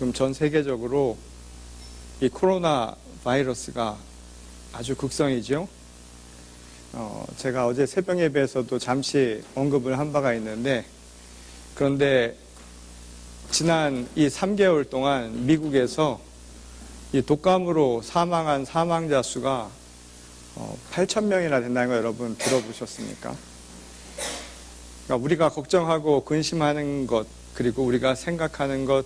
지금 전 세계적으로 이 코로나 바이러스가 아주 극성이죠. 제가 어제 새벽 예배에서도 잠시 언급을 한 바가 있는데, 그런데 지난 이 3개월 동안 미국에서 이 독감으로 사망한 사망자 수가 8,000명이나 된다는 거 여러분 들어보셨습니까? 그러니까 우리가 걱정하고 근심하는 것, 그리고 우리가 생각하는 것,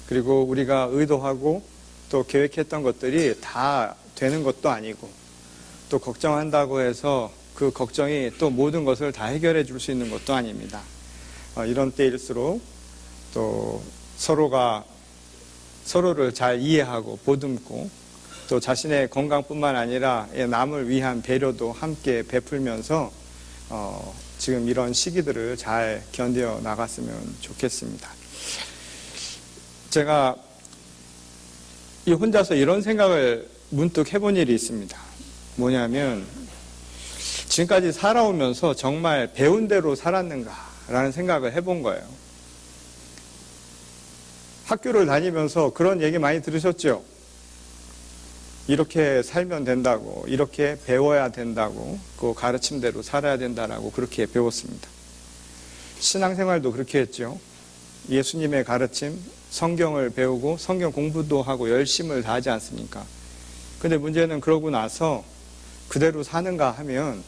그리고 우리가 의도하고 또 계획했던 것들이 다 되는 것도 아니고, 또 걱정한다고 해서 그 걱정이 또 모든 것을 다 해결해 줄 수 있는 것도 아닙니다. 이런 때일수록 또 서로를 잘 이해하고 보듬고, 또 자신의 건강뿐만 아니라 남을 위한 배려도 함께 베풀면서 지금 이런 시기들을 잘 견뎌 나갔으면 좋겠습니다. 제가 혼자서 이런 생각을 문득 해본 일이 있습니다. 뭐냐면, 지금까지 살아오면서 정말 배운 대로 살았는가라는 생각을 해본 거예요. 학교를 다니면서 그런 얘기 많이 들으셨죠? 이렇게 살면 된다고, 이렇게 배워야 된다고, 그 가르침대로 살아야 된다라고 그렇게 배웠습니다. 신앙생활도 그렇게 했죠. 예수님의 가르침, 성경을 배우고 성경 공부도 하고 열심을 다하지 않습니까? 근데 문제는 그러고 나서 그대로 사는가 하면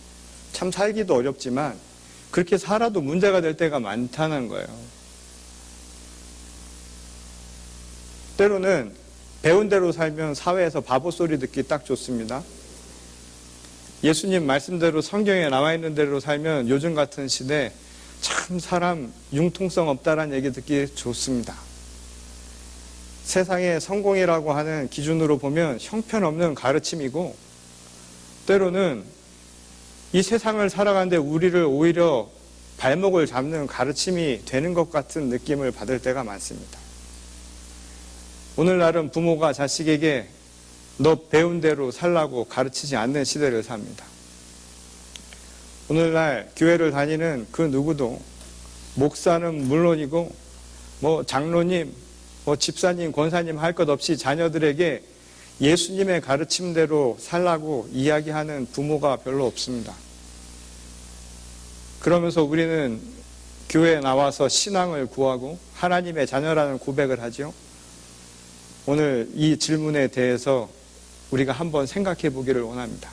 참 살기도 어렵지만 그렇게 살아도 문제가 될 때가 많다는 거예요. 때로는 배운 대로 살면 사회에서 바보 소리 듣기 딱 좋습니다. 예수님 말씀대로 성경에 나와 있는 대로 살면 요즘 같은 시대 참 사람 융통성 없다라는 얘기 듣기 좋습니다. 세상의 성공이라고 하는 기준으로 보면 형편없는 가르침이고, 때로는 이 세상을 살아가는데 우리를 오히려 발목을 잡는 가르침이 되는 것 같은 느낌을 받을 때가 많습니다. 오늘날은 부모가 자식에게 너 배운 대로 살라고 가르치지 않는 시대를 삽니다. 오늘날 교회를 다니는 그 누구도 목사는 물론이고 장로님, 집사님, 권사님 할 것 없이 자녀들에게 예수님의 가르침대로 살라고 이야기하는 부모가 별로 없습니다. 그러면서 우리는 교회에 나와서 신앙을 구하고 하나님의 자녀라는 고백을 하죠. 오늘 이 질문에 대해서 우리가 한번 생각해 보기를 원합니다.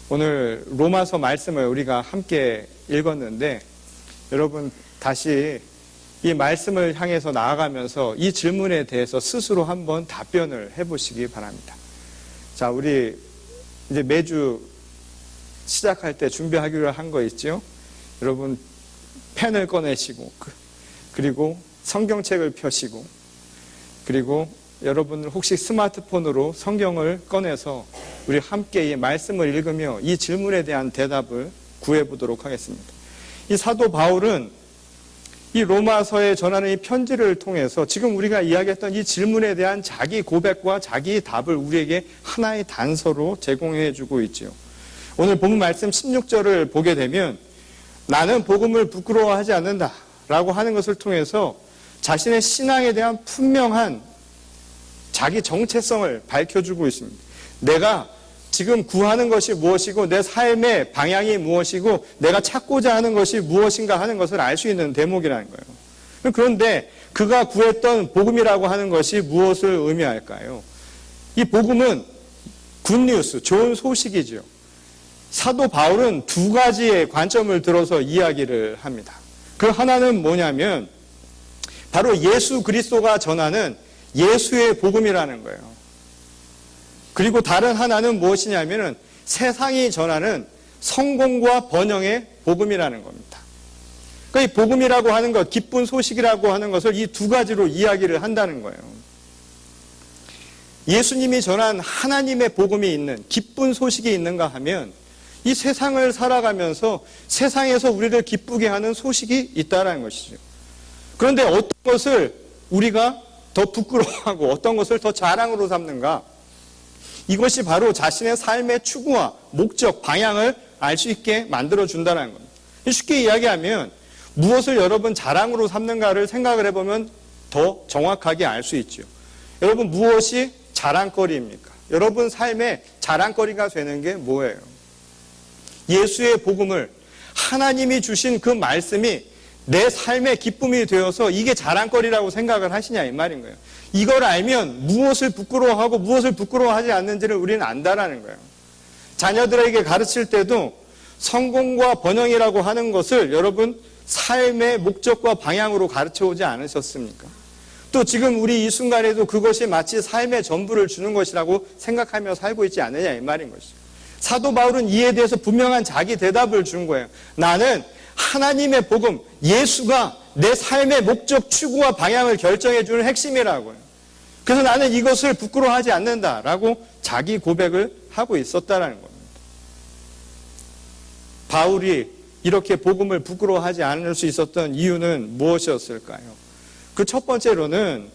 오늘 로마서 말씀을 우리가 함께 읽었는데, 여러분 다시 이 말씀을 향해서 나아가면서 이 질문에 대해서 스스로 한번 답변을 해보시기 바랍니다. 자, 우리 이제 매주 시작할 때 준비하기로 한 거 있죠? 여러분 펜을 꺼내시고, 그리고 성경책을 펴시고, 그리고 여러분 혹시 스마트폰으로 성경을 꺼내서 우리 함께 이 말씀을 읽으며 이 질문에 대한 대답을 구해보도록 하겠습니다. 이 사도 바울은 이 로마서에 전하는 이 편지를 통해서 지금 우리가 이야기했던 이 질문에 대한 자기 고백과 자기 답을 우리에게 하나의 단서로 제공해 주고 있죠. 오늘 본문 말씀 16절을 보게 되면, 나는 복음을 부끄러워하지 않는다 라고 하는 것을 통해서 자신의 신앙에 대한 분명한 자기 정체성을 밝혀주고 있습니다. 내가 지금 구하는 것이 무엇이고 내 삶의 방향이 무엇이고 내가 찾고자 하는 것이 무엇인가 하는 것을 알 수 있는 대목이라는 거예요. 그런데 그가 구했던 복음이라고 하는 것이 무엇을 의미할까요? 이 복음은 굿뉴스, 좋은 소식이죠. 사도 바울은 두 가지의 관점을 들어서 이야기를 합니다. 그 하나는 뭐냐면 바로 예수 그리스도가 전하는 예수의 복음이라는 거예요. 그리고 다른 하나는 무엇이냐면은 세상이 전하는 성공과 번영의 복음이라는 겁니다. 그러니까 이 복음이라고 하는 것, 기쁜 소식이라고 하는 것을 이 두 가지로 이야기를 한다는 거예요. 예수님이 전한 하나님의 복음이 있는, 기쁜 소식이 있는가 하면 이 세상을 살아가면서 세상에서 우리를 기쁘게 하는 소식이 있다는 것이죠. 그런데 어떤 것을 우리가 더 부끄러워하고 어떤 것을 더 자랑으로 삼는가? 이것이 바로 자신의 삶의 추구와 목적, 방향을 알 수 있게 만들어준다는 겁니다. 쉽게 이야기하면 무엇을 여러분 자랑으로 삼는가를 생각을 해보면 더 정확하게 알 수 있죠. 여러분, 무엇이 자랑거리입니까? 여러분 삶의 자랑거리가 되는 게 뭐예요? 예수의 복음을, 하나님이 주신 그 말씀이 내 삶의 기쁨이 되어서 이게 자랑거리라고 생각을 하시냐 이 말인 거예요. 이걸 알면 무엇을 부끄러워하고 무엇을 부끄러워하지 않는지를 우리는 안다라는 거예요. 자녀들에게 가르칠 때도 성공과 번영이라고 하는 것을 여러분 삶의 목적과 방향으로 가르쳐 오지 않으셨습니까? 또 지금 우리 이 순간에도 그것이 마치 삶의 전부를 주는 것이라고 생각하며 살고 있지 않느냐 이 말인 것이죠. 사도 바울은 이에 대해서 분명한 자기 대답을 준 거예요. 나는 하나님의 복음, 예수가 내 삶의 목적, 추구와 방향을 결정해 주는 핵심이라고요. 그래서 나는 이것을 부끄러워하지 않는다라고 자기 고백을 하고 있었다라는 겁니다. 바울이 이렇게 복음을 부끄러워하지 않을 수 있었던 이유는 무엇이었을까요? 그 첫 번째로는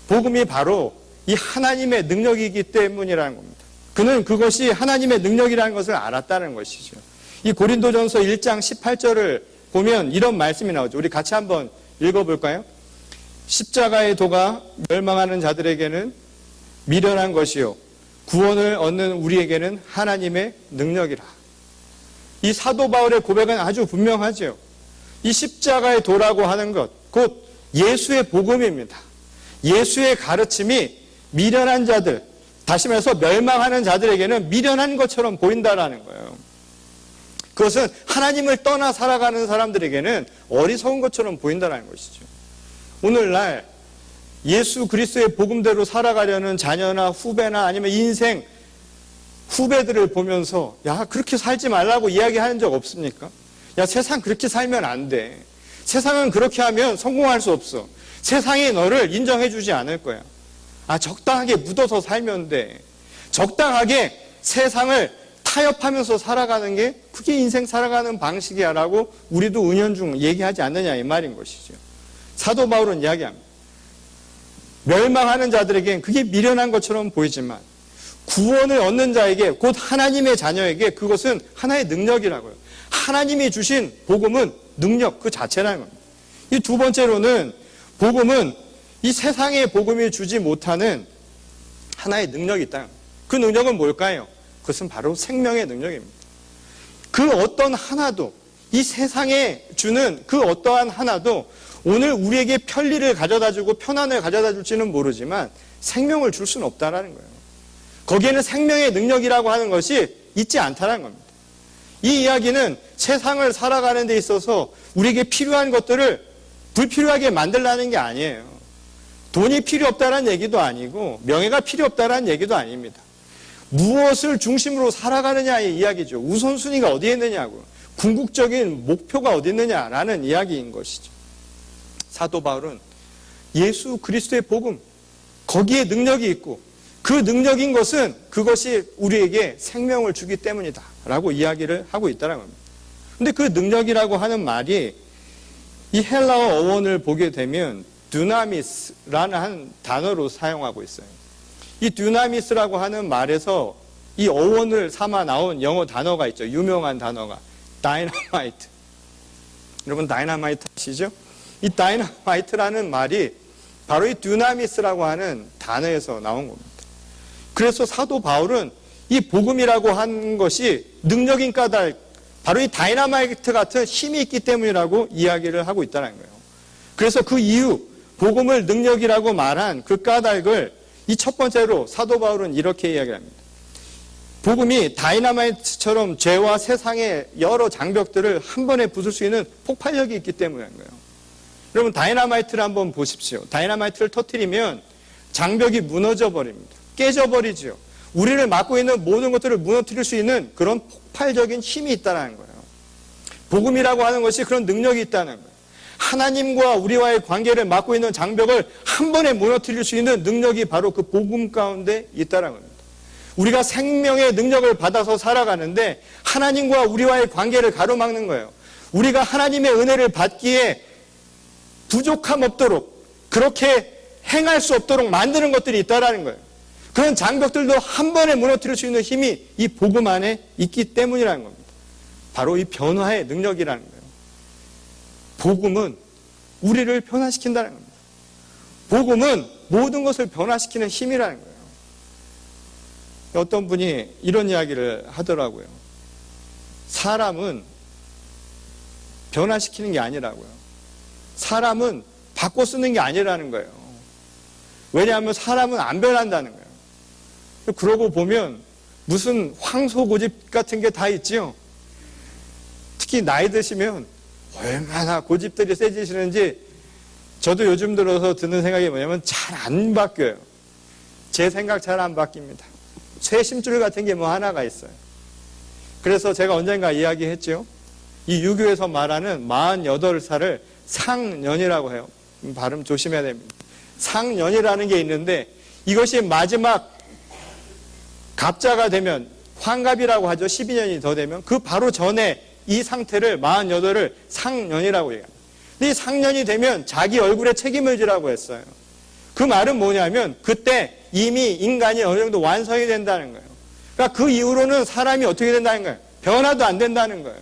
복음이 바로 이 하나님의 능력이기 때문이라는 겁니다. 그는 그것이 하나님의 능력이라는 것을 알았다는 것이죠. 이 고린도전서 1장 18절을 보면 이런 말씀이 나오죠. 우리 같이 한번 읽어볼까요? 십자가의 도가 멸망하는 자들에게는 미련한 것이요 구원을 얻는 우리에게는 하나님의 능력이라. 이 사도 바울의 고백은 아주 분명하죠. 이 십자가의 도라고 하는 것, 곧 예수의 복음입니다. 예수의 가르침이 미련한 자들, 다시 말해서 멸망하는 자들에게는 미련한 것처럼 보인다라는 거예요. 그것은 하나님을 떠나 살아가는 사람들에게는 어리석은 것처럼 보인다는 것이죠. 오늘날 예수 그리스도의 복음대로 살아가려는 자녀나 후배나 아니면 인생 후배들을 보면서 야 그렇게 살지 말라고 이야기하는 적 없습니까? 야 세상 그렇게 살면 안 돼. 세상은 그렇게 하면 성공할 수 없어. 세상이 너를 인정해 주지 않을 거야. 아 적당하게 묻어서 살면 돼. 적당하게 세상을 타협하면서 살아가는 게 그게 인생 살아가는 방식이야 라고 우리도 은연중 얘기하지 않느냐 이 말인 것이죠. 사도 바울은 이야기합니다. 멸망하는 자들에겐 그게 미련한 것처럼 보이지만 구원을 얻는 자에게 곧 하나님의 자녀에게 그것은 하나의 능력이라고요. 하나님이 주신 복음은 능력 그 자체라는 겁니다. 이 두 번째로는 복음은 이 세상의 복음이 주지 못하는 하나의 능력이 있다. 그 능력은 뭘까요? 그것은 바로 생명의 능력입니다. 그 어떤 하나도 이 세상에 주는 그 어떠한 하나도 오늘 우리에게 편리를 가져다주고 편안을 가져다줄지는 모르지만 생명을 줄 수는 없다라는 거예요. 거기에는 생명의 능력이라고 하는 것이 있지 않다는 겁니다. 이 이야기는 세상을 살아가는 데 있어서 우리에게 필요한 것들을 불필요하게 만들라는 게 아니에요. 돈이 필요 없다는 얘기도 아니고 명예가 필요 없다는 얘기도 아닙니다. 무엇을 중심으로 살아가느냐의 이야기죠. 우선순위가 어디에 있느냐고. 궁극적인 목표가 어디 있느냐라는 이야기인 것이죠. 사도 바울은 예수 그리스도의 복음, 거기에 능력이 있고 그 능력인 것은 그것이 우리에게 생명을 주기 때문이다 라고 이야기를 하고 있다는 겁니다. 근데 그 능력이라고 하는 말이 이 헬라어 어원을 보게 되면 두나미스라는 한 단어로 사용하고 있어요. 이 두나미스라고 하는 말에서 이 어원을 삼아 나온 영어 단어가 있죠. 유명한 단어가 다이너마이트. 여러분 다이너마이트 아시죠? 이 다이너마이트라는 말이 바로 이 두나미스라고 하는 단어에서 나온 겁니다. 그래서 사도 바울은 이 복음이라고 하는 것이 능력인 까닭, 바로 이 다이너마이트 같은 힘이 있기 때문이라고 이야기를 하고 있다는 거예요. 그래서 그 이유, 복음을 능력이라고 말한 그 까닭을 이 첫 번째로 사도 바울은 이렇게 이야기합니다. 복음이 다이너마이트처럼 죄와 세상의 여러 장벽들을 한 번에 부술 수 있는 폭발력이 있기 때문인 거예요. 여러분 다이너마이트를 한번 보십시오. 다이너마이트를 터뜨리면 장벽이 무너져 버립니다. 깨져버리죠. 우리를 막고 있는 모든 것들을 무너뜨릴 수 있는 그런 폭발적인 힘이 있다는 거예요. 복음이라고 하는 것이 그런 능력이 있다는 거예요. 하나님과 우리와의 관계를 막고 있는 장벽을 한 번에 무너뜨릴 수 있는 능력이 바로 그 복음 가운데 있다는 겁니다. 우리가 생명의 능력을 받아서 살아가는데 하나님과 우리와의 관계를 가로막는 거예요. 우리가 하나님의 은혜를 받기에 부족함 없도록 그렇게 행할 수 없도록 만드는 것들이 있다는 거예요. 그런 장벽들도 한 번에 무너뜨릴 수 있는 힘이 이 복음 안에 있기 때문이라는 겁니다. 바로 이 변화의 능력이라는 거예요. 복음은 우리를 변화시킨다는 겁니다. 복음은 모든 것을 변화시키는 힘이라는 거예요. 어떤 분이 이런 이야기를 하더라고요. 사람은 변화시키는 게 아니라고요. 사람은 바꿔 쓰는 게 아니라는 거예요. 왜냐하면 사람은 안 변한다는 거예요. 그러고 보면 무슨 황소고집 같은 게 다 있지요. 특히 나이 드시면 얼마나 고집들이 세지시는지 저도 요즘 들어서 드는 생각이 뭐냐면 잘 안 바뀌어요. 제 생각 잘 안 바뀝니다. 쇄심줄 같은 게 뭐 하나가 있어요. 그래서 제가 언젠가 이야기했죠. 이 유교에서 말하는 48살을 상년이라고 해요. 발음 조심해야 됩니다. 상년이라는 게 있는데 이것이 마지막 갑자가 되면 환갑이라고 하죠. 12년이 더 되면 그 바로 전에 이 상태를 48을 상년이라고 얘기합니다. 근데 이 상년이 되면 자기 얼굴에 책임을 지라고 했어요. 그 말은 뭐냐면 그때 이미 인간이 어느 정도 완성이 된다는 거예요. 그러니까 그 이후로는 사람이 어떻게 된다는 거예요? 변화도 안 된다는 거예요.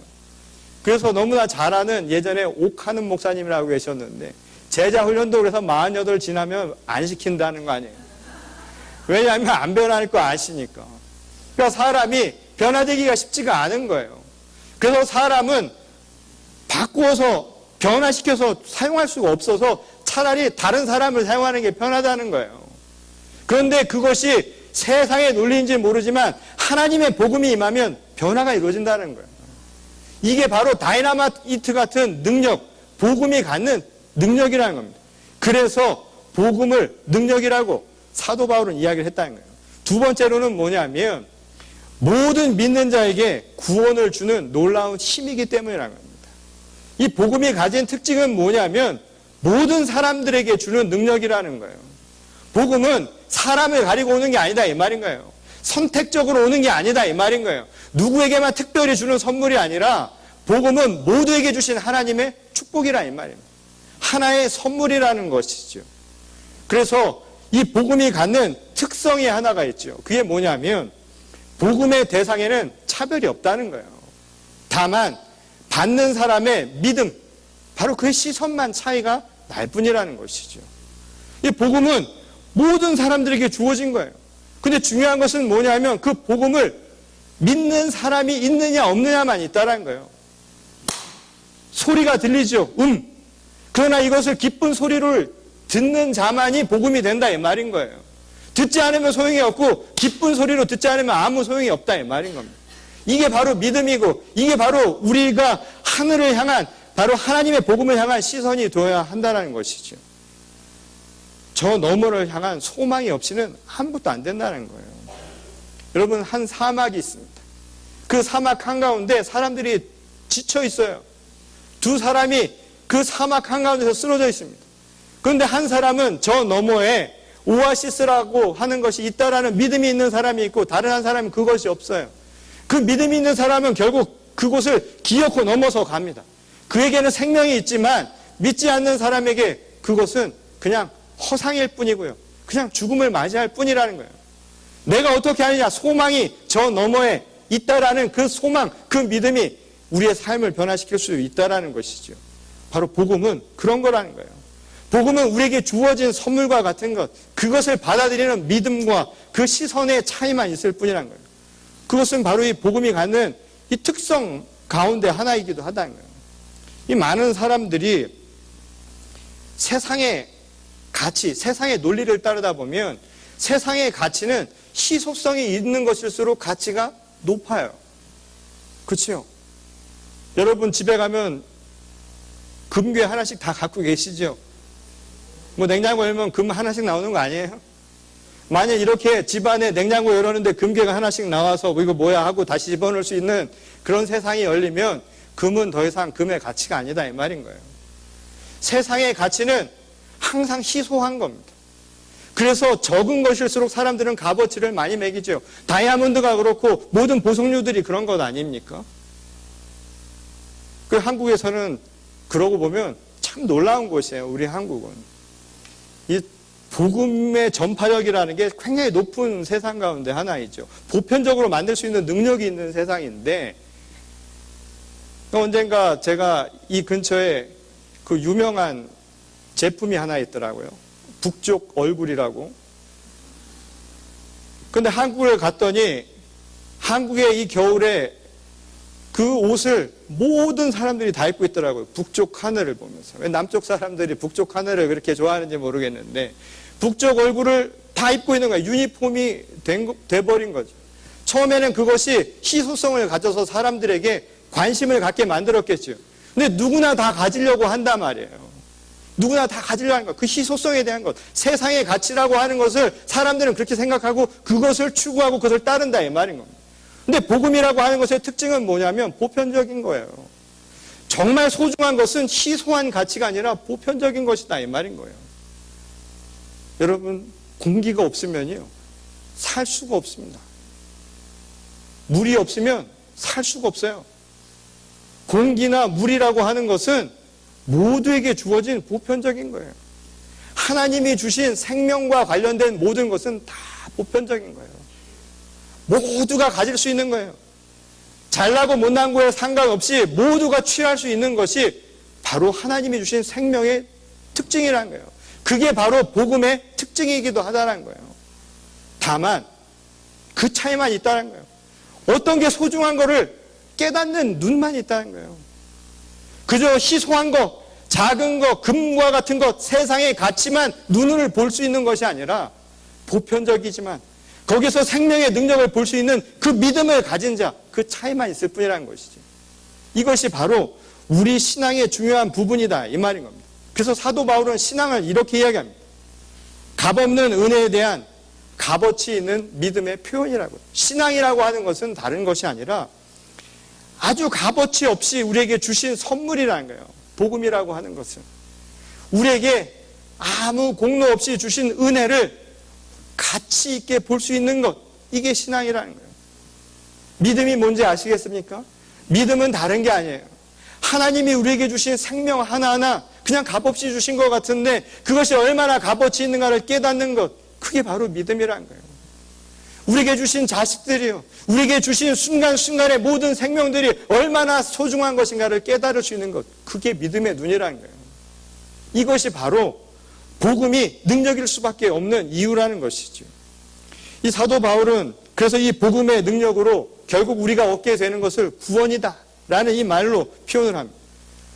그래서 너무나 잘 아는 예전에 옥하는 목사님이라고 계셨는데 제자 훈련도 그래서 48 지나면 안 시킨다는 거 아니에요. 왜냐하면 안 변할 거 아시니까. 그러니까 사람이 변화되기가 쉽지가 않은 거예요. 그래서 사람은 바꾸어서 변화시켜서 사용할 수가 없어서 차라리 다른 사람을 사용하는 게 편하다는 거예요. 그런데 그것이 세상의 논리인지 모르지만 하나님의 복음이 임하면 변화가 이루어진다는 거예요. 이게 바로 다이나마이트 같은 능력, 복음이 갖는 능력이라는 겁니다. 그래서 복음을 능력이라고 사도 바울은 이야기를 했다는 거예요. 두 번째로는 뭐냐면 모든 믿는 자에게 구원을 주는 놀라운 힘이기 때문이라는 겁니다. 이 복음이 가진 특징은 뭐냐면 모든 사람들에게 주는 능력이라는 거예요. 복음은 사람을 가리고 오는 게 아니다 이 말인 거예요. 선택적으로 오는 게 아니다 이 말인 거예요. 누구에게만 특별히 주는 선물이 아니라 복음은 모두에게 주신 하나님의 축복이라 이 말입니다. 하나의 선물이라는 것이죠. 그래서 이 복음이 갖는 특성이 하나가 있죠. 그게 뭐냐면 복음의 대상에는 차별이 없다는 거예요. 다만 받는 사람의 믿음, 바로 그 시선만 차이가 날 뿐이라는 것이죠. 이 복음은 모든 사람들에게 주어진 거예요. 근데 중요한 것은 뭐냐면 그 복음을 믿는 사람이 있느냐 없느냐만 있다는 거예요. 소리가 들리죠. 그러나 이것을 기쁜 소리를 듣는 자만이 복음이 된다 이 말인 거예요. 듣지 않으면 소용이 없고 기쁜 소리로 듣지 않으면 아무 소용이 없다 이 말인 겁니다. 이게 바로 믿음이고 이게 바로 우리가 하늘을 향한 바로 하나님의 복음을 향한 시선이 되어야 한다는 것이죠. 저 너머를 향한 소망이 없이는 아무것도 안 된다는 거예요. 여러분 한 사막이 있습니다. 그 사막 한가운데 사람들이 지쳐 있어요. 두 사람이 그 사막 한가운데서 쓰러져 있습니다. 그런데 한 사람은 저 너머에 오아시스라고 하는 것이 있다라는 믿음이 있는 사람이 있고 다른 한 사람은 그것이 없어요. 그 믿음이 있는 사람은 결국 그곳을 기어코 넘어서 갑니다. 그에게는 생명이 있지만 믿지 않는 사람에게 그것은 그냥 허상일 뿐이고요. 그냥 죽음을 맞이할 뿐이라는 거예요. 내가 어떻게 하느냐? 소망이 저 너머에 있다라는 그 소망, 그 믿음이 우리의 삶을 변화시킬 수 있다라는 것이죠. 바로 복음은 그런 거라는 거예요. 복음은 우리에게 주어진 선물과 같은 것, 그것을 받아들이는 믿음과 그 시선의 차이만 있을 뿐이라는 거예요. 그것은 바로 이 복음이 갖는 이 특성 가운데 하나이기도 하다는 거예요. 이 많은 사람들이 세상의 가치, 세상의 논리를 따르다 보면 세상의 가치는 희소성이 있는 것일수록 가치가 높아요. 그렇죠? 여러분 집에 가면 금괴 하나씩 다 갖고 계시죠? 뭐 냉장고 열면 금 하나씩 나오는 거 아니에요? 만약 이렇게 집안에 냉장고 열었는데 금괴가 하나씩 나와서 이거 뭐야 하고 다시 집어넣을 수 있는 그런 세상이 열리면 금은 더 이상 금의 가치가 아니다 이 말인 거예요. 세상의 가치는 항상 희소한 겁니다. 그래서 적은 것일수록 사람들은 값어치를 많이 매기죠. 다이아몬드가 그렇고 모든 보석류들이 그런 것 아닙니까? 그 한국에서는 그러고 보면 참 놀라운 곳이에요. 우리 한국은. 이 복음의 전파력이라는 게 굉장히 높은 세상 가운데 하나이죠. 보편적으로 만들 수 있는 능력이 있는 세상인데 언젠가 제가 이 근처에 그 유명한 제품이 하나 있더라고요. 북쪽 얼굴이라고. 근데 한국을 갔더니 한국의 이 겨울에 그 옷을 모든 사람들이 다 입고 있더라고요. 북쪽 하늘을 보면서. 왜 남쪽 사람들이 북쪽 하늘을 그렇게 좋아하는지 모르겠는데 북쪽 얼굴을 다 입고 있는 거예요. 유니폼이 돼버린 거죠. 처음에는 그것이 희소성을 가져서 사람들에게 관심을 갖게 만들었겠죠. 근데 누구나 다 가지려고 한단 말이에요. 누구나 다 가지려고 하는 것. 그 희소성에 대한 것. 세상의 가치라고 하는 것을 사람들은 그렇게 생각하고 그것을 추구하고 그것을 따른다 이 말인 겁니다. 근데 복음이라고 하는 것의 특징은 뭐냐면 보편적인 거예요. 정말 소중한 것은 희소한 가치가 아니라 보편적인 것이다 이 말인 거예요. 여러분, 공기가 없으면요 살 수가 없습니다. 물이 없으면 살 수가 없어요. 공기나 물이라고 하는 것은 모두에게 주어진 보편적인 거예요. 하나님이 주신 생명과 관련된 모든 것은 다 보편적인 거예요. 모두가 가질 수 있는 거예요. 잘나고 못난 거에 상관없이 모두가 취할 수 있는 것이 바로 하나님이 주신 생명의 특징이라는 거예요. 그게 바로 복음의 특징이기도 하다는 거예요. 다만 그 차이만 있다는 거예요. 어떤 게 소중한 거를 깨닫는 눈만 있다는 거예요. 그저 희소한 것, 작은 것, 금과 같은 것, 세상의 가치만 눈을 볼 수 있는 것이 아니라 보편적이지만 거기서 생명의 능력을 볼 수 있는 그 믿음을 가진 자, 그 차이만 있을 뿐이라는 것이지. 이것이 바로 우리 신앙의 중요한 부분이다 이 말인 겁니다. 그래서 사도 바울은 신앙을 이렇게 이야기합니다. 값없는 은혜에 대한 값어치 있는 믿음의 표현이라고요. 신앙이라고 하는 것은 다른 것이 아니라 아주 값어치 없이 우리에게 주신 선물이라는 거예요. 복음이라고 하는 것은 우리에게 아무 공로 없이 주신 은혜를 가치 있게 볼 수 있는 것, 이게 신앙이라는 거예요. 믿음이 뭔지 아시겠습니까? 믿음은 다른 게 아니에요. 하나님이 우리에게 주신 생명 하나하나 그냥 값없이 주신 것 같은데 그것이 얼마나 값어치 있는가를 깨닫는 것, 그게 바로 믿음이라는 거예요. 우리에게 주신 자식들이요, 우리에게 주신 순간순간의 모든 생명들이 얼마나 소중한 것인가를 깨달을 수 있는 것, 그게 믿음의 눈이라는 거예요. 이것이 바로 복음이 능력일 수밖에 없는 이유라는 것이죠. 이 사도 바울은 그래서 이 복음의 능력으로 결국 우리가 얻게 되는 것을 구원이다 라는 이 말로 표현을 합니다.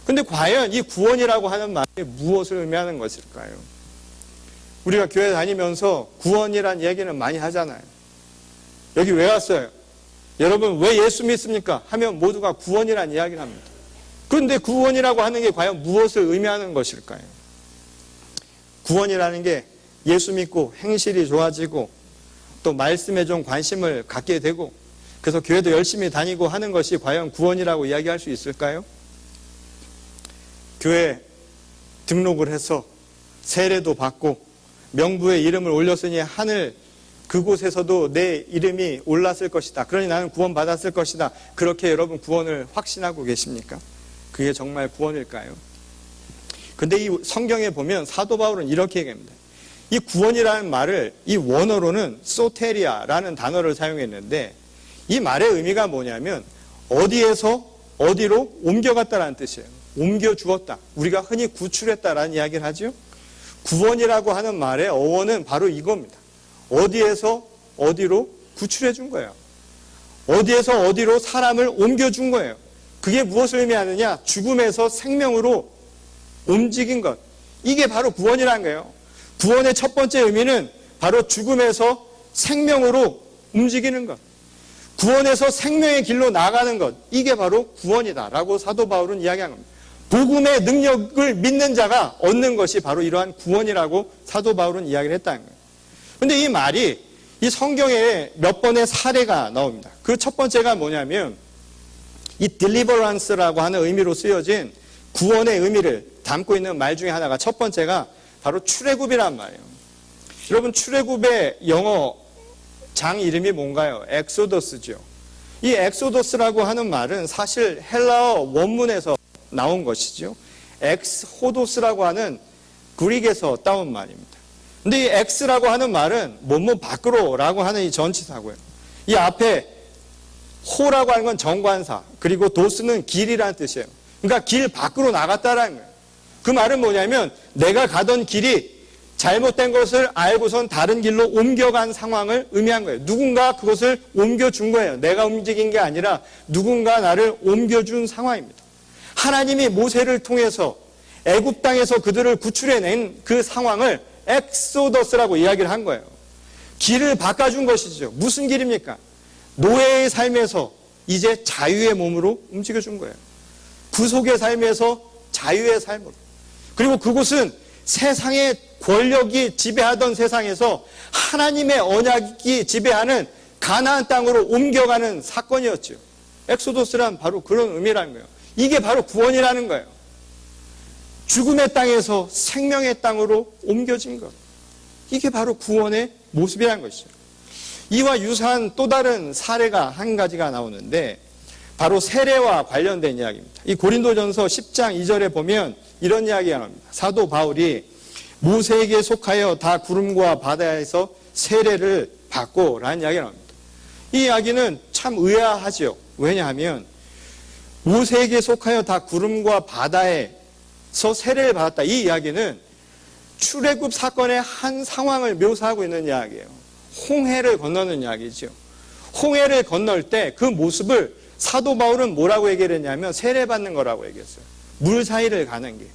근데 과연 이 구원이라고 하는 말이 무엇을 의미하는 것일까요? 우리가 교회 다니면서 구원이라는 얘기는 많이 하잖아요. 여기 왜 왔어요? 여러분 왜 예수 믿습니까? 하면 모두가 구원이라는 이야기를 합니다. 그런데 구원이라고 하는 게 과연 무엇을 의미하는 것일까요? 구원이라는 게 예수 믿고 행실이 좋아지고 또 말씀에 좀 관심을 갖게 되고 그래서 교회도 열심히 다니고 하는 것이 과연 구원이라고 이야기할 수 있을까요? 교회 등록을 해서 세례도 받고 명부에 이름을 올렸으니 하늘 그곳에서도 내 이름이 올랐을 것이다. 그러니 나는 구원받았을 것이다. 그렇게 여러분 구원을 확신하고 계십니까? 그게 정말 구원일까요? 근데 이 성경에 보면 사도 바울은 이렇게 얘기합니다. 이 구원이라는 말을 이 원어로는 소테리아라는 단어를 사용했는데 이 말의 의미가 뭐냐면 어디에서 어디로 옮겨갔다라는 뜻이에요. 옮겨주었다. 우리가 흔히 구출했다라는 이야기를 하죠. 구원이라고 하는 말의 어원은 바로 이겁니다. 어디에서 어디로 구출해 준 거예요. 어디에서 어디로 사람을 옮겨준 거예요. 그게 무엇을 의미하느냐? 죽음에서 생명으로 움직인 것. 이게 바로 구원이라는 거예요. 구원의 첫 번째 의미는 바로 죽음에서 생명으로 움직이는 것. 구원에서 생명의 길로 나가는 것. 이게 바로 구원이다라고 사도 바울은 이야기한 겁니다. 복음의 능력을 믿는 자가 얻는 것이 바로 이러한 구원이라고 사도 바울은 이야기를 했다는 거예요. 그런데 이 말이 이 성경에 몇 번의 사례가 나옵니다. 그 첫 번째가 뭐냐면 이 deliverance라고 하는 의미로 쓰여진 구원의 의미를 담고 있는 말 중에 하나가 첫 번째가 바로 출애굽이란 말이에요. 여러분 출애굽의 영어 장 이름이 뭔가요? 엑소더스죠. 이 엑소더스라고 하는 말은 사실 헬라어 원문에서 나온 것이죠. 엑스호도스라고 하는 그릭에서 따온 말입니다. 근데 이 엑스라고 하는 말은 뭐뭐 밖으로라고 하는 이 전치사고요. 이 앞에 호라고 하는 건 정관사, 그리고 도스는 길이라는 뜻이에요. 그러니까 길 밖으로 나갔다라는 거예요. 그 말은 뭐냐면 내가 가던 길이 잘못된 것을 알고선 다른 길로 옮겨간 상황을 의미한 거예요. 누군가 그것을 옮겨준 거예요. 내가 움직인 게 아니라 누군가 나를 옮겨준 상황입니다. 하나님이 모세를 통해서 애굽 땅에서 그들을 구출해낸 그 상황을 엑소더스라고 이야기를 한 거예요. 길을 바꿔준 것이죠. 무슨 길입니까? 노예의 삶에서 이제 자유의 몸으로 움직여준 거예요. 구속의 삶에서 자유의 삶으로. 그리고 그곳은 세상의 권력이 지배하던 세상에서 하나님의 언약이 지배하는 가나안 땅으로 옮겨가는 사건이었죠. 엑소더스란 바로 그런 의미라는 거예요. 이게 바로 구원이라는 거예요. 죽음의 땅에서 생명의 땅으로 옮겨진 것. 이게 바로 구원의 모습이라는 것이죠. 이와 유사한 또 다른 사례가 한 가지가 나오는데 바로 세례와 관련된 이야기입니다. 이 고린도전서 10장 2절에 보면 이런 이야기가 나옵니다. 사도 바울이 모세에게 속하여 다 구름과 바다에서 세례를 받고 라는 이야기가 나옵니다. 이 이야기는 참 의아하죠. 왜냐하면 모세에게 속하여 다 구름과 바다에서 세례를 받았다. 이 이야기는 출애굽 사건의 한 상황을 묘사하고 있는 이야기예요. 홍해를 건너는 이야기죠. 홍해를 건널 때 그 모습을 사도 바울은 뭐라고 얘기를 했냐면 세례받는 거라고 얘기했어요. 물 사이를 가는 게.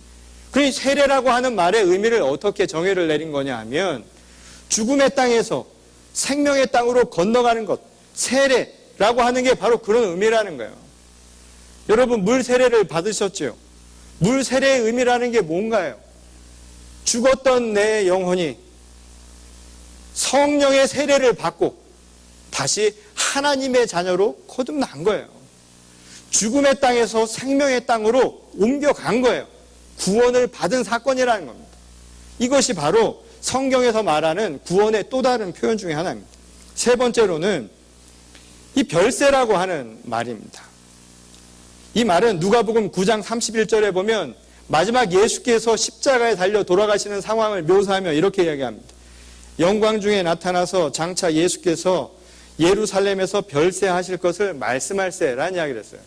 그 세례라고 하는 말의 의미를 어떻게 정의를 내린 거냐 하면 죽음의 땅에서 생명의 땅으로 건너가는 것, 세례라고 하는 게 바로 그런 의미라는 거예요. 여러분 물 세례를 받으셨죠? 물 세례의 의미라는 게 뭔가요? 죽었던 내 영혼이 성령의 세례를 받고 다시 하나님의 자녀로 거듭난 거예요. 죽음의 땅에서 생명의 땅으로 옮겨간 거예요. 구원을 받은 사건이라는 겁니다. 이것이 바로 성경에서 말하는 구원의 또 다른 표현 중에 하나입니다. 세 번째로는 이 별세라고 하는 말입니다. 이 말은 누가복음 9장 31절에 보면 마지막 예수께서 십자가에 달려 돌아가시는 상황을 묘사하며 이렇게 이야기합니다. 영광 중에 나타나서 장차 예수께서 예루살렘에서 별세하실 것을 말씀할세라는 이야기를 했어요.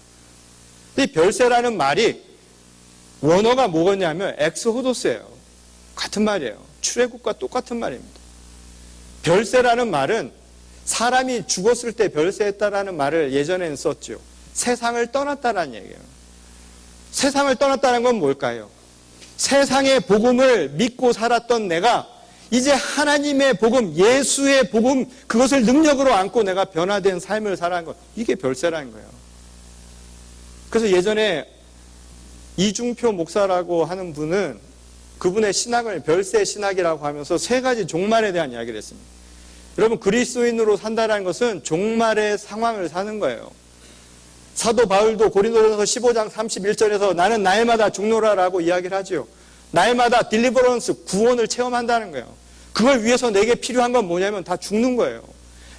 이 별세라는 말이 원어가 뭐겠냐면 엑스호도스예요. 같은 말이에요. 출애굽과 똑같은 말입니다. 별세라는 말은 사람이 죽었을 때 별세했다라는 말을 예전에는 썼죠. 세상을 떠났다라는 얘기예요. 세상을 떠났다는 건 뭘까요? 세상의 복음을 믿고 살았던 내가 이제 하나님의 복음, 예수의 복음, 그것을 능력으로 안고 내가 변화된 삶을 살아가는 것. 이게 별세라는 거예요. 그래서 예전에 이중표 목사라고 하는 분은 그분의 신학을 별세 신학이라고 하면서 세 가지 종말에 대한 이야기를 했습니다. 여러분 그리스도인으로 산다는 것은 종말의 상황을 사는 거예요. 사도 바울도 고린도전서 15장 31절에서 나는 날마다 죽노라라고 이야기를 하죠. 날마다 딜리버런스, 구원을 체험한다는 거예요. 그걸 위해서 내게 필요한 건 뭐냐면 다 죽는 거예요.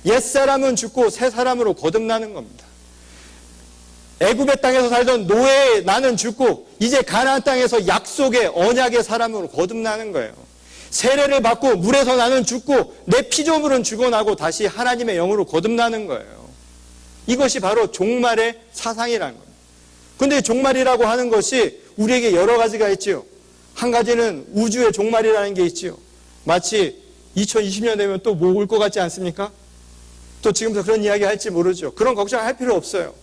옛사람은 죽고 새 사람으로 거듭나는 겁니다. 애굽의 땅에서 살던 노예 나는 죽고 이제 가나안 땅에서 약속의 언약의 사람으로 거듭나는 거예요. 세례를 받고 물에서 나는 죽고 내 피조물은 죽어나고 다시 하나님의 영으로 거듭나는 거예요. 이것이 바로 종말의 사상이라는 거예요. 그런데 종말이라고 하는 것이 우리에게 여러 가지가 있죠. 한 가지는 우주의 종말이라는 게 있죠. 마치 2020년 되면 또 뭐 올 것 같지 않습니까? 또 지금부터 그런 이야기 할지 모르죠. 그런 걱정할 필요 없어요.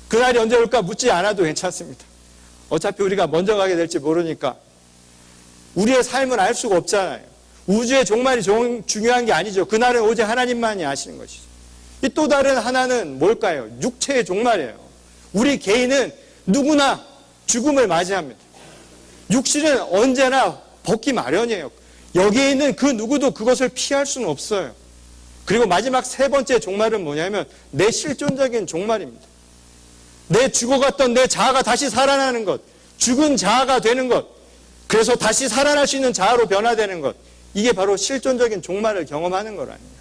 그날이 언제 올까 묻지 않아도 괜찮습니다. 어차피 우리가 먼저 가게 될지 모르니까. 우리의 삶은 알 수가 없잖아요. 우주의 종말이 중요한 게 아니죠. 그날은 오직 하나님만이 아시는 것이죠. 이 또 다른 하나는 뭘까요? 육체의 종말이에요. 우리 개인은 누구나 죽음을 맞이합니다. 육신은 언제나 벗기 마련이에요. 여기에 있는 그 누구도 그것을 피할 수는 없어요. 그리고 마지막 세 번째 종말은 뭐냐면 내 실존적인 종말입니다. 내 죽어갔던 내 자아가 다시 살아나는 것, 죽은 자아가 되는 것, 그래서 다시 살아날 수 있는 자아로 변화되는 것, 이게 바로 실존적인 종말을 경험하는 거라는 거예요.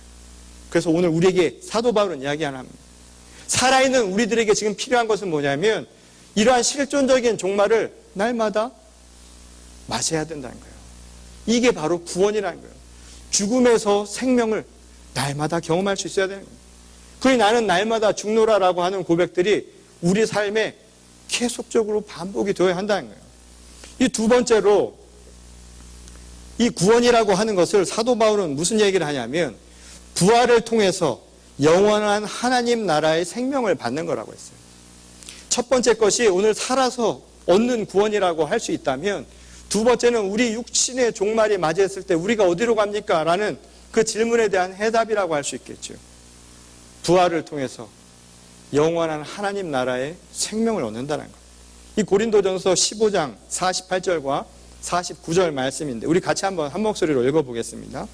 그래서 오늘 우리에게 사도 바울은 이야기 하나 합니다. 살아있는 우리들에게 지금 필요한 것은 뭐냐면 이러한 실존적인 종말을 날마다 맞이해야 된다는 거예요. 이게 바로 구원이라는 거예요. 죽음에서 생명을 날마다 경험할 수 있어야 되는 거예요. 그러니 나는 날마다 죽노라라고 하는 고백들이 우리 삶에 계속적으로 반복이 되어야 한다는 거예요. 이 두 번째로 이 구원이라고 하는 것을 사도 바울은 무슨 얘기를 하냐면 부활을 통해서 영원한 하나님 나라의 생명을 받는 거라고 했어요. 첫 번째 것이 오늘 살아서 얻는 구원이라고 할 수 있다면, 두 번째는 우리 육신의 종말이 맞이했을 때 우리가 어디로 갑니까? 라는 그 질문에 대한 해답이라고 할 수 있겠죠. 부활을 통해서 영원한 하나님 나라의 생명을 얻는다는 것. 이 고린도전서 15장 48절과 49절 말씀인데 우리 같이 한번 한 목소리로 읽어보겠습니다.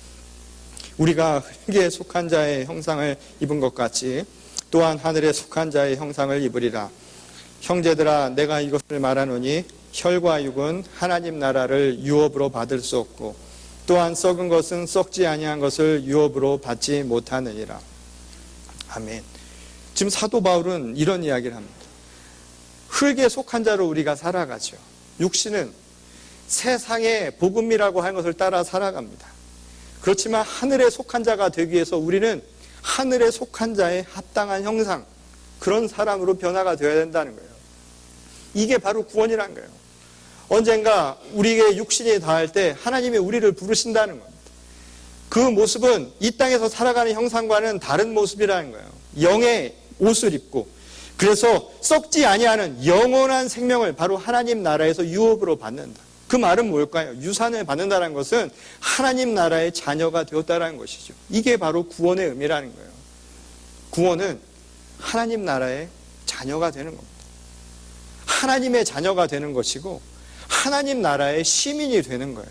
우리가 흙에 속한 자의 형상을 입은 것 같이 또한 하늘에 속한 자의 형상을 입으리라. 형제들아, 내가 이것을 말하노니 혈과 육은 하나님 나라를 유업으로 받을 수 없고 또한 썩은 것은 썩지 아니한 것을 유업으로 받지 못하느니라. 아멘. 지금 사도 바울은 이런 이야기를 합니다. 흙에 속한 자로 우리가 살아가죠. 육신은 세상의 복음이라고 하는 것을 따라 살아갑니다. 그렇지만 하늘에 속한 자가 되기 위해서 우리는 하늘에 속한 자의 합당한 형상, 그런 사람으로 변화가 되어야 된다는 거예요. 이게 바로 구원이란 거예요. 언젠가 우리의 육신이 다할 때 하나님이 우리를 부르신다는 겁니다. 그 모습은 이 땅에서 살아가는 형상과는 다른 모습이라는 거예요. 영의 옷을 입고, 그래서 썩지 아니하는 영원한 생명을 바로 하나님 나라에서 유업으로 받는다. 그 말은 뭘까요? 유산을 받는다는 것은 하나님 나라의 자녀가 되었다는 것이죠. 이게 바로 구원의 의미라는 거예요. 구원은 하나님 나라의 자녀가 되는 겁니다. 하나님의 자녀가 되는 것이고 하나님 나라의 시민이 되는 거예요.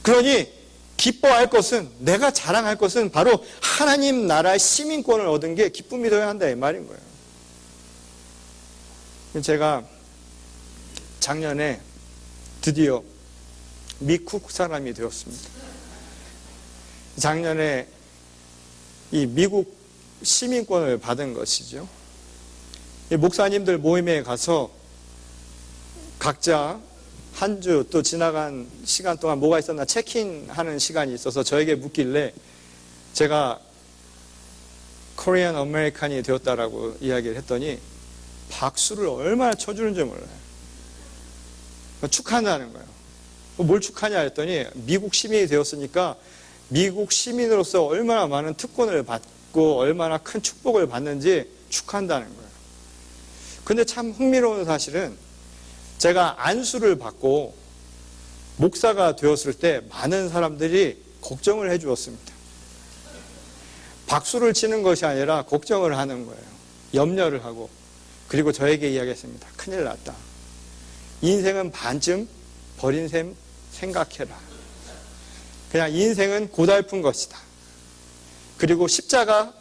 그러니 기뻐할 것은, 내가 자랑할 것은 바로 하나님 나라의 시민권을 얻은 게 기쁨이 되어야 한다, 이 말인 거예요. 제가 작년에 드디어 미국 사람이 되었습니다. 작년에 이 미국 시민권을 받은 것이죠. 목사님들 모임에 가서 각자 한 주 또 지나간 시간 동안 뭐가 있었나 체킹하는 시간이 있어서 저에게 묻길래 제가 코리안 아메리칸이 되었다라고 이야기를 했더니 박수를 얼마나 쳐주는지 몰라요. 축하한다는 거예요. 뭘 축하냐 했더니 미국 시민이 되었으니까 미국 시민으로서 얼마나 많은 특권을 받고 얼마나 큰 축복을 받는지 축하한다는 거예요. 근데 참 흥미로운 사실은 제가 안수를 받고 목사가 되었을 때 많은 사람들이 걱정을 해 주었습니다. 박수를 치는 것이 아니라 걱정을 하는 거예요. 염려를 하고, 그리고 저에게 이야기했습니다. 큰일 났다. 인생은 반쯤 버린 셈 생각해라. 그냥 인생은 고달픈 것이다. 그리고 십자가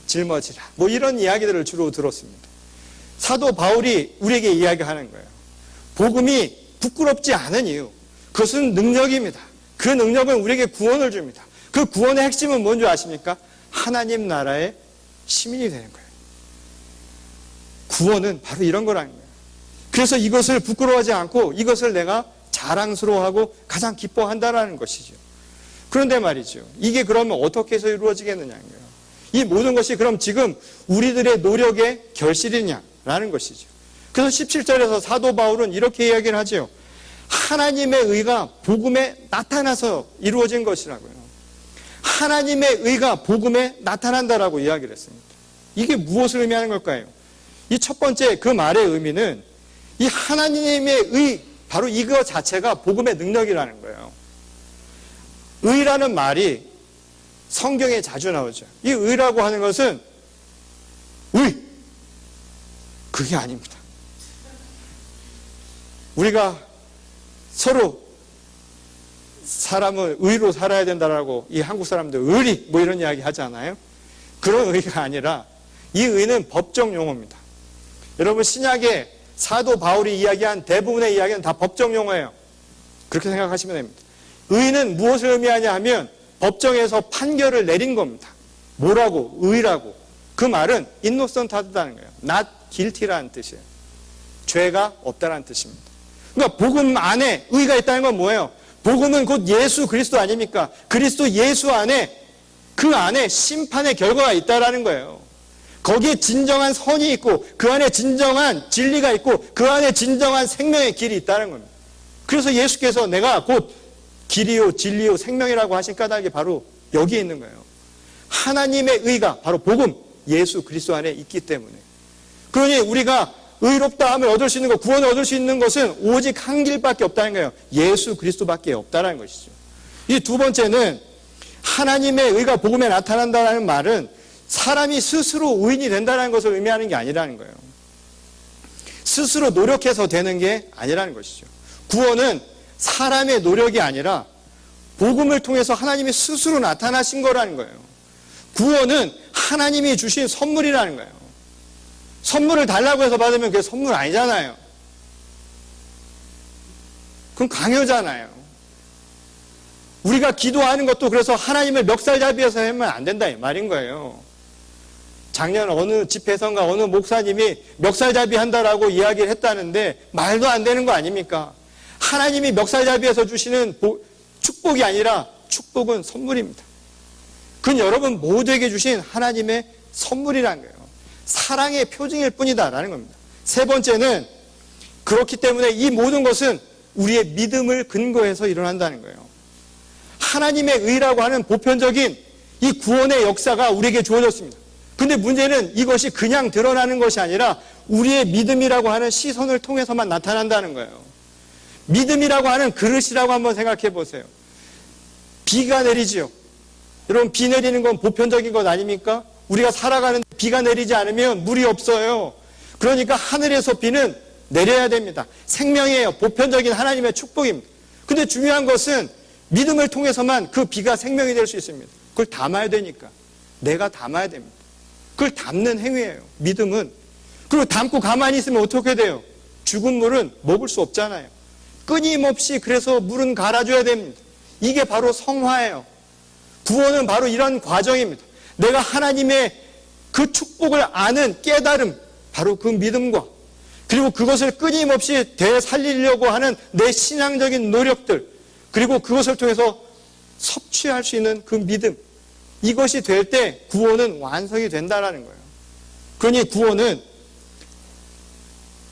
짊어지라. 뭐 이런 이야기들을 주로 들었습니다. 사도 바울이 우리에게 이야기하는 거예요. 복음이 부끄럽지 않은 이유, 그것은 능력입니다. 그 능력은 우리에게 구원을 줍니다. 그 구원의 핵심은 뭔지 아십니까? 하나님 나라의 시민이 되는 거예요. 구원은 바로 이런 거라는 거예요. 그래서 이것을 부끄러워하지 않고 이것을 내가 자랑스러워하고 가장 기뻐한다라는 것이죠. 그런데 말이죠, 이게 그러면 어떻게 해서 이루어지겠느냐는 거예요. 이 모든 것이 그럼 지금 우리들의 노력의 결실이냐라는 것이죠. 그래서 17절에서 사도 바울은 이렇게 이야기를 하죠. 하나님의 의가 복음에 나타나서 이루어진 것이라고요. 하나님의 의가 복음에 나타난다라고 이야기를 했습니다. 이게 무엇을 의미하는 걸까요? 이 첫 번째 그 말의 의미는 이 하나님의 의, 바로 이거 자체가 복음의 능력이라는 거예요. 의라는 말이 성경에 자주 나오죠. 이 의라고 하는 것은 그게 아닙니다. 우리가 서로 사람은 의로 살아야 된다라고 이 한국 사람들 의리 뭐 이런 이야기 하잖아요. 그런 의가 아니라 이 의는 법정 용어입니다. 여러분, 신약에 사도 바울이 이야기한 대부분의 이야기는 다 법정 용어예요. 그렇게 생각하시면 됩니다. 의는 무엇을 의미하냐 하면 법정에서 판결을 내린 겁니다. 뭐라고? 의라고. 그 말은 innocent하다는 거예요. not guilty라는 뜻이에요. 죄가 없다는 뜻입니다. 그러니까 복음 안에 의가 있다는 건 뭐예요? 복음은 곧 예수 그리스도 아닙니까? 그리스도 예수 안에, 그 안에 심판의 결과가 있다라는 거예요. 거기에 진정한 선이 있고 그 안에 진정한 진리가 있고 그 안에 진정한 생명의 길이 있다는 겁니다. 그래서 예수께서 내가 곧 길이요 진리요 생명이라고 하신 까닭이 바로 여기에 있는 거예요. 하나님의 의가 바로 복음 예수 그리스도 안에 있기 때문에. 그러니 우리가 의롭다함을 얻을 수 있는 것, 구원을 얻을 수 있는 것은 오직 한 길밖에 없다는 거예요. 예수 그리스도밖에 없다는 것이죠. 이 두 번째는 하나님의 의가 복음에 나타난다는 말은 사람이 스스로 의인이 된다는 것을 의미하는 게 아니라는 거예요. 스스로 노력해서 되는 게 아니라는 것이죠. 구원은 사람의 노력이 아니라 복음을 통해서 하나님이 스스로 나타나신 거라는 거예요. 구원은 하나님이 주신 선물이라는 거예요. 선물을 달라고 해서 받으면 그게 선물 아니잖아요. 그건 강요잖아요. 우리가 기도하는 것도 그래서 하나님을 멱살잡이해서 하면 안 된다 이 말인 거예요. 작년 어느 집회선가 어느 목사님이 멱살잡이 한다라고 이야기를 했다는데 말도 안 되는 거 아닙니까? 하나님이 멱살잡이해서 주시는 축복이 아니라 축복은 선물입니다. 그건 여러분 모두에게 주신 하나님의 선물이라는 거예요. 사랑의 표징일 뿐이다라는 겁니다. 세 번째는 그렇기 때문에 이 모든 것은 우리의 믿음을 근거해서 일어난다는 거예요. 하나님의 의라고 하는 보편적인 이 구원의 역사가 우리에게 주어졌습니다. 근데 문제는 이것이 그냥 드러나는 것이 아니라 우리의 믿음이라고 하는 시선을 통해서만 나타난다는 거예요. 믿음이라고 하는 그릇이라고 한번 생각해 보세요. 비가 내리지요. 여러분 비 내리는 건 보편적인 것 아닙니까? 우리가 살아가는데 비가 내리지 않으면 물이 없어요. 그러니까 하늘에서 비는 내려야 됩니다. 생명이에요. 보편적인 하나님의 축복입니다. 근데 중요한 것은 믿음을 통해서만 그 비가 생명이 될 수 있습니다. 그걸 담아야 되니까. 내가 담아야 됩니다. 그걸 담는 행위예요. 믿음은. 그리고 담고 가만히 있으면 어떻게 돼요? 죽은 물은 먹을 수 없잖아요. 끊임없이 그래서 물은 갈아줘야 됩니다. 이게 바로 성화예요. 구원은 바로 이런 과정입니다. 내가 하나님의 그 축복을 아는 깨달음, 바로 그 믿음과 그리고 그것을 끊임없이 되살리려고 하는 내 신앙적인 노력들, 그리고 그것을 통해서 섭취할 수 있는 그 믿음, 이것이 될 때 구원은 완성이 된다는 거예요. 그러니 구원은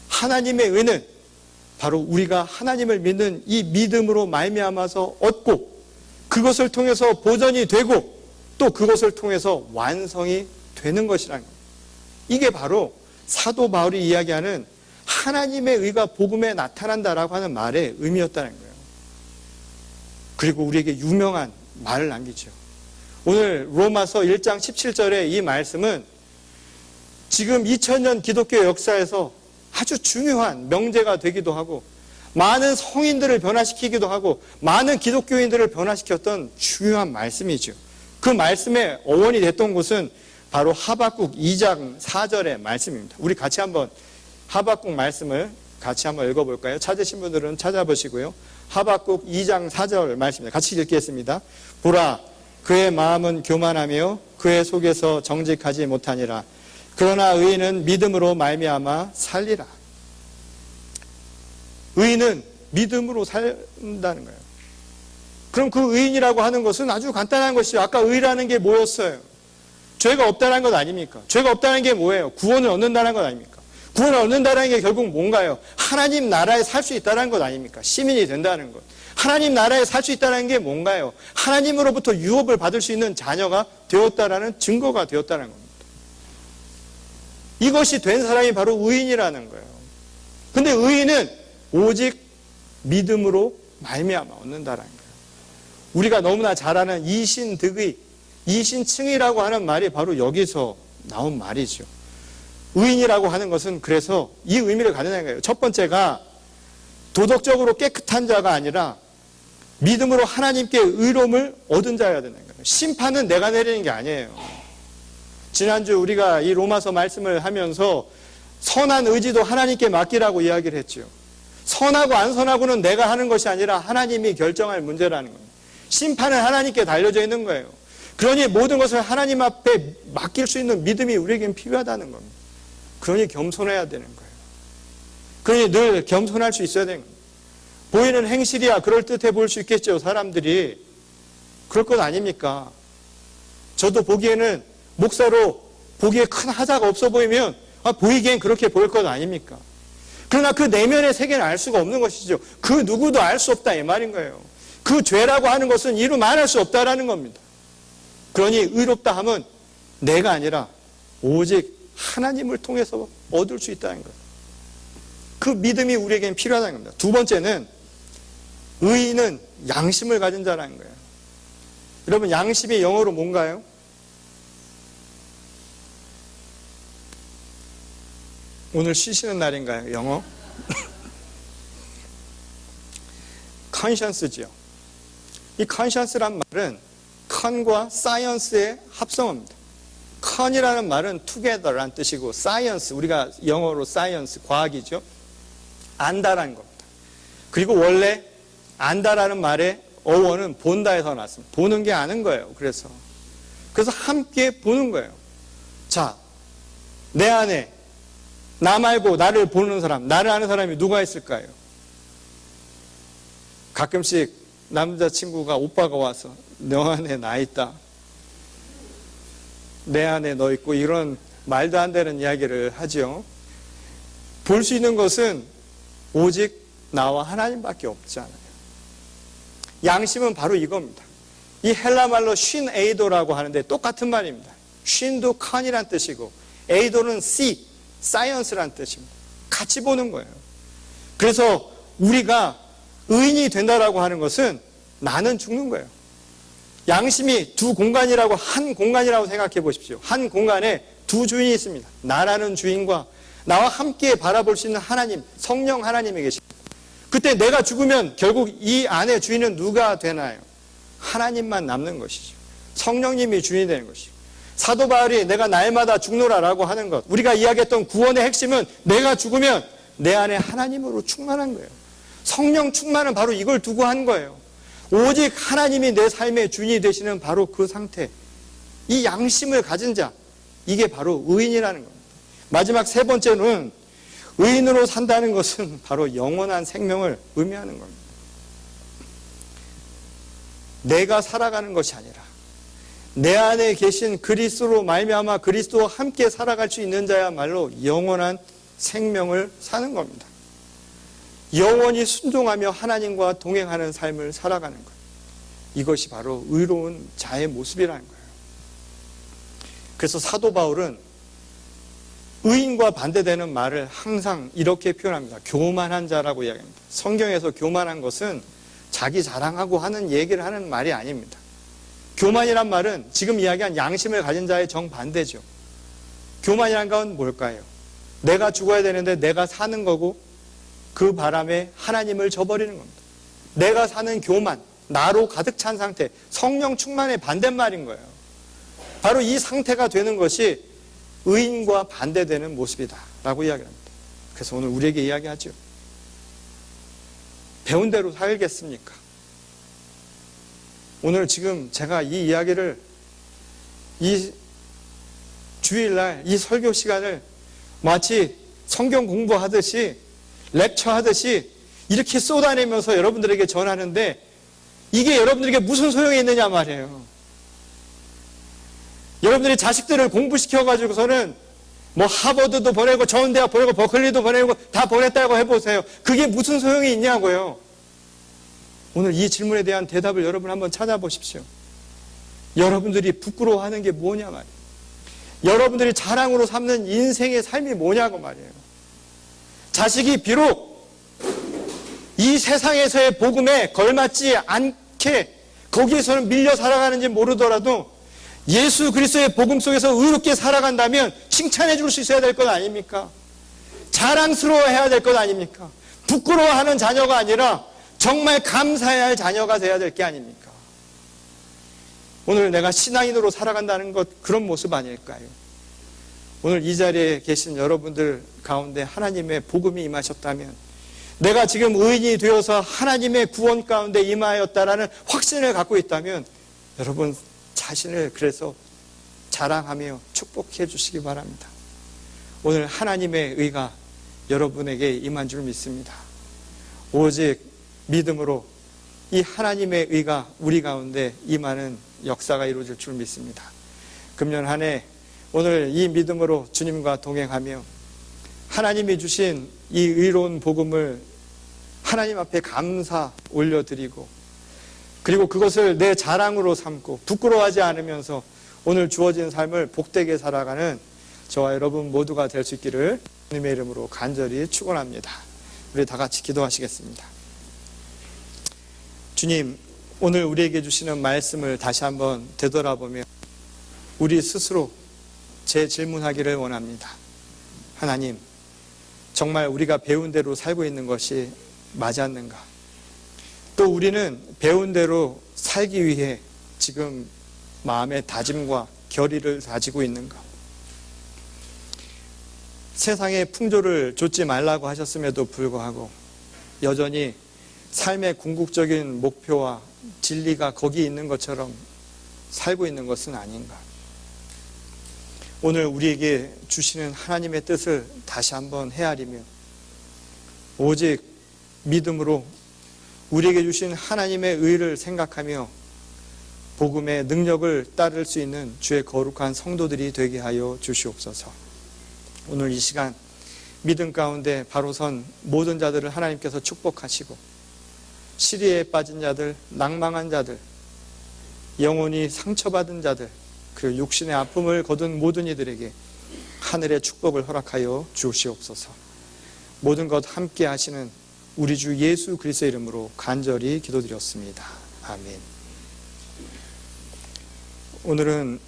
하나님의 의는 바로 우리가 하나님을 믿는 이 믿음으로 말미암아서 얻고 그것을 통해서 보전이 되고 또 그것을 통해서 완성이 되는 것이라는 겁니다. 이게 바로 사도 바울이 이야기하는 하나님의 의가 복음에 나타난다라고 하는 말의 의미였다는 거예요. 그리고 우리에게 유명한 말을 남기죠. 오늘 로마서 1장 17절의 이 말씀은 지금 2000년 기독교 역사에서 아주 중요한 명제가 되기도 하고 많은 성인들을 변화시키기도 하고 많은 기독교인들을 변화시켰던 중요한 말씀이죠. 그 말씀의 어원이 됐던 곳은 바로 하박국 2장 4절의 말씀입니다. 우리 같이 한번 하박국 말씀을 같이 한번 읽어볼까요? 찾으신 분들은 찾아보시고요. 하박국 2장 4절 말씀입니다. 같이 읽겠습니다. 보라, 그의 마음은 교만하며 그의 속에서 정직하지 못하니라. 그러나 의인은 믿음으로 말미암아 살리라. 의인은 믿음으로 산다는 거예요. 그럼 그 의인이라고 하는 것은 아주 간단한 것이죠. 아까 의라는 게 뭐였어요? 죄가 없다는 것 아닙니까? 죄가 없다는 게 뭐예요? 구원을 얻는다는 것 아닙니까? 구원을 얻는다는 게 결국 뭔가요? 하나님 나라에 살 수 있다는 것 아닙니까? 시민이 된다는 것. 하나님 나라에 살 수 있다는 게 뭔가요? 하나님으로부터 유업을 받을 수 있는 자녀가 되었다라는 증거가 되었다는 겁니다. 이것이 된 사람이 바로 의인이라는 거예요. 근데 의인은 오직 믿음으로 말미암아 얻는다라는 거예요. 우리가 너무나 잘 아는 이신득의, 이신칭의라고 하는 말이 바로 여기서 나온 말이죠. 의인이라고 하는 것은 그래서 이 의미를 가져내는 거예요. 첫 번째가 도덕적으로 깨끗한 자가 아니라 믿음으로 하나님께 의로움을 얻은 자여야 되는 거예요. 심판은 내가 내리는 게 아니에요. 지난주 우리가 이 로마서 말씀을 하면서 선한 의지도 하나님께 맡기라고 이야기를 했죠. 선하고 안 선하고는 내가 하는 것이 아니라 하나님이 결정할 문제라는 겁니다. 심판은 하나님께 달려져 있는 거예요. 그러니 모든 것을 하나님 앞에 맡길 수 있는 믿음이 우리에겐 필요하다는 겁니다. 그러니 겸손해야 되는 거예요. 그러니 늘 겸손할 수 있어야 되는 겁니다. 보이는 행실이야 그럴듯해 보일 수 있겠죠. 사람들이. 그럴 것 아닙니까? 저도 보기에는 목사로 보기에 큰 하자가 없어 보이면 보이기엔 그렇게 보일 것 아닙니까? 그러나 그 내면의 세계는 알 수가 없는 것이죠. 그 누구도 알 수 없다 이 말인 거예요. 그 죄라고 하는 것은 이루 말할 수 없다라는 겁니다. 그러니 의롭다 함은 내가 아니라 오직 하나님을 통해서 얻을 수 있다는 거예요. 그 믿음이 우리에겐 필요하다는 겁니다. 두 번째는 의인은 양심을 가진 자라는 거예요. 여러분, 양심이 영어로 뭔가요? 오늘 쉬시는 날인가요? 영어? conscience지요. 이 conscience란 말은 con과 science의 합성어입니다. con이라는 말은 together란 뜻이고 science, 우리가 영어로 science, 과학이죠. 안다라는 겁니다. 그리고 원래 안다라는 말의 어원은 본다에서 났습니다. 보는 게 아는 거예요. 그래서 함께 보는 거예요. 자, 내 안에 나 말고 나를 보는 사람, 나를 아는 사람이 누가 있을까요? 가끔씩 남자친구가, 오빠가 와서 너 안에 나 있다, 내 안에 너 있고, 이런 말도 안 되는 이야기를 하죠. 볼 수 있는 것은 오직 나와 하나님밖에 없잖아요. 양심은 바로 이겁니다. 이 헬라 말로 쉰 에이도라고 하는데 똑같은 말입니다. 쉰도 컨이란 뜻이고 에이도는 see, science란 뜻입니다. 같이 보는 거예요. 그래서 우리가 의인이 된다라고 하는 것은 나는 죽는 거예요. 양심이 두 공간이라고, 한 공간이라고 생각해 보십시오. 한 공간에 두 주인이 있습니다. 나라는 주인과 나와 함께 바라볼 수 있는 하나님, 성령 하나님이 계십니다. 그때 내가 죽으면 결국 이 안의 주인은 누가 되나요? 하나님만 남는 것이죠. 성령님이 주인이 되는 것이죠. 사도 바울이 내가 날마다 죽노라라고 하는 것, 우리가 이야기했던 구원의 핵심은 내가 죽으면 내 안에 하나님으로 충만한 거예요. 성령 충만은 바로 이걸 두고 한 거예요. 오직 하나님이 내 삶의 주인이 되시는 바로 그 상태, 이 양심을 가진 자, 이게 바로 의인이라는 겁니다. 마지막 세 번째는 의인으로 산다는 것은 바로 영원한 생명을 의미하는 겁니다. 내가 살아가는 것이 아니라 내 안에 계신 그리스도로 말미암아 그리스도와 함께 살아갈 수 있는 자야말로 영원한 생명을 사는 겁니다. 영원히 순종하며 하나님과 동행하는 삶을 살아가는 것, 이것이 바로 의로운 자의 모습이라는 거예요. 그래서 사도 바울은 의인과 반대되는 말을 항상 이렇게 표현합니다. 교만한 자라고 이야기합니다. 성경에서 교만한 것은 자기 자랑하고 하는 얘기를 하는 말이 아닙니다. 교만이란 말은 지금 이야기한 양심을 가진 자의 정반대죠. 교만이란 건 뭘까요? 내가 죽어야 되는데 내가 사는 거고 그 바람에 하나님을 저버리는 겁니다. 내가 사는 교만, 나로 가득 찬 상태, 성령 충만의 반대말인 거예요. 바로 이 상태가 되는 것이 의인과 반대되는 모습이다 라고 이야기합니다. 그래서 오늘 우리에게 이야기하죠. 배운 대로 살겠습니까? 오늘 지금 제가 이 이야기를, 이 주일날 이 설교 시간을 마치 성경 공부하듯이, 렉처하듯이 이렇게 쏟아내면서 여러분들에게 전하는데 이게 여러분들에게 무슨 소용이 있느냐 말이에요. 여러분들이 자식들을 공부시켜가지고서는 뭐 하버드도 보내고 좋은 대학 보내고 버클리도 보내고 다 보냈다고 해보세요. 그게 무슨 소용이 있냐고요. 오늘 이 질문에 대한 대답을 여러분 한번 찾아보십시오. 여러분들이 부끄러워하는 게 뭐냐 말이에요. 여러분들이 자랑으로 삼는 인생의 삶이 뭐냐고 말이에요. 자식이 비록 이 세상에서의 복음에 걸맞지 않게 거기에서는 밀려 살아가는지 모르더라도 예수 그리스도의 복음 속에서 의롭게 살아간다면 칭찬해 줄 수 있어야 될 것 아닙니까? 자랑스러워해야 될 것 아닙니까? 부끄러워하는 자녀가 아니라 정말 감사해야 할 자녀가 돼야 될 게 아닙니까? 오늘 내가 신앙인으로 살아간다는 것, 그런 모습 아닐까요? 오늘 이 자리에 계신 여러분들 가운데 하나님의 복음이 임하셨다면, 내가 지금 의인이 되어서 하나님의 구원 가운데 임하였다라는 확신을 갖고 있다면 여러분 자신을 그래서 자랑하며 축복해 주시기 바랍니다. 오늘 하나님의 의가 여러분에게 임한 줄 믿습니다. 오직 믿음으로 이 하나님의 의가 우리 가운데 임하는 역사가 이루어질 줄 믿습니다. 금년 한 해 오늘 이 믿음으로 주님과 동행하며 하나님이 주신 이 의로운 복음을 하나님 앞에 감사 올려드리고 그리고 그것을 내 자랑으로 삼고 부끄러워하지 않으면서 오늘 주어진 삶을 복되게 살아가는 저와 여러분 모두가 될 수 있기를 주님의 이름으로 간절히 축원합니다. 우리 다 같이 기도하시겠습니다. 주님, 오늘 우리에게 주시는 말씀을 다시 한번 되돌아보며 우리 스스로 재질문하기를 원합니다. 하나님, 정말 우리가 배운 대로 살고 있는 것이 맞았는가? 또 우리는 배운 대로 살기 위해 지금 마음의 다짐과 결의를 다지고 있는가? 세상의 풍조를 좇지 말라고 하셨음에도 불구하고 여전히 삶의 궁극적인 목표와 진리가 거기 있는 것처럼 살고 있는 것은 아닌가? 오늘 우리에게 주시는 하나님의 뜻을 다시 한번 헤아리며 오직 믿음으로 우리에게 주신 하나님의 의를 생각하며 복음의 능력을 따를 수 있는 주의 거룩한 성도들이 되게 하여 주시옵소서. 오늘 이 시간 믿음 가운데 바로 선 모든 자들을 하나님께서 축복하시고 시리에 빠진 자들, 낭망한 자들, 영혼이 상처받은 자들, 그 육신의 아픔을 거둔 모든 이들에게 하늘의 축복을 허락하여 주시옵소서. 모든 것 함께 하시는 우리 주 예수 그리스도의 이름으로 간절히 기도드렸습니다. 아멘. 오늘은